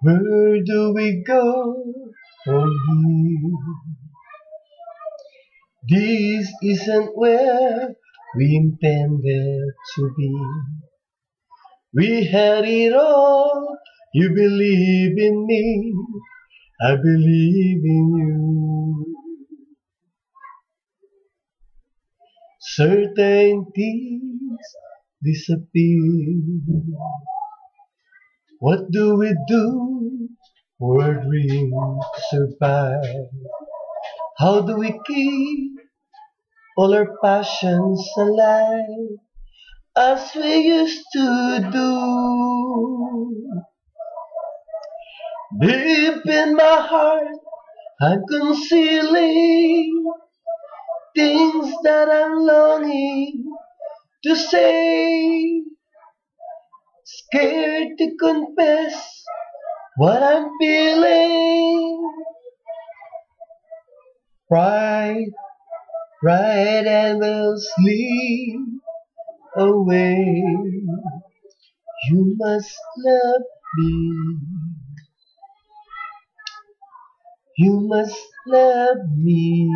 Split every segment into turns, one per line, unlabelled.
Where do we go from here? This isn't where we intended to be. We had it all. You believe in me, I believe in you. Certainties disappear. What do we do for a dream to survive? How do we keep all our passions alive as we used to do? Deep in my heart, I'm concealing things that I'm longing to say. Scared to confess what I'm feeling. Pride, pride and will sleep away. You must love me. You must love me.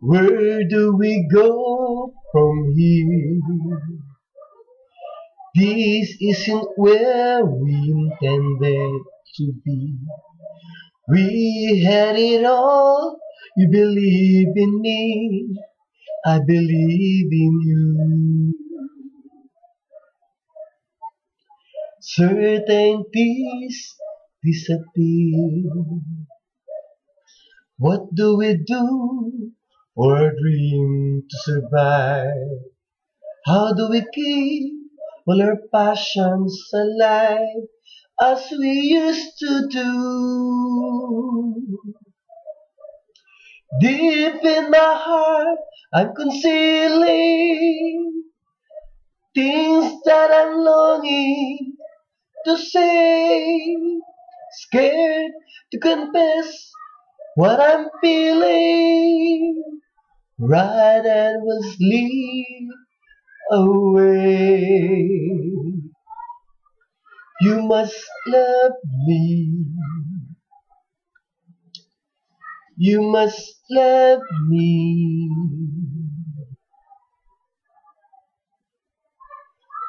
Where do we go from here? This isn't where we intended to be. We had it all. You believe in me, I believe in you. Certainties disappear. What do we do for a dream to survive? How do we keep all our passions alive as we used to do? Deep in my heart, I'm concealing things that I'm longing to say. Scared to confess what I'm feeling. Right and will sleep away. You must love me. You must love me.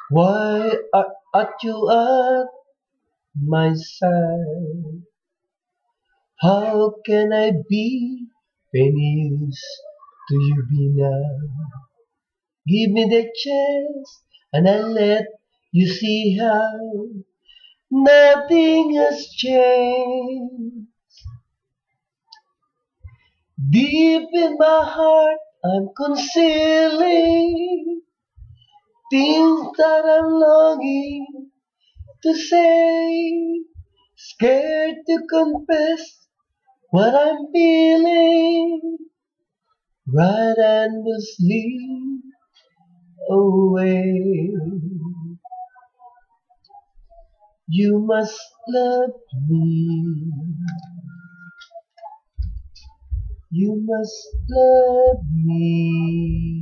Why aren't you at my side? How can I be any use to you be now? Give me the chance and I'll let you see how nothing has changed. Deep in my heart, I'm concealing things that I'm longing to say. Scared to confess what I'm feeling. Right and will sleep away. You must love me. You must love me.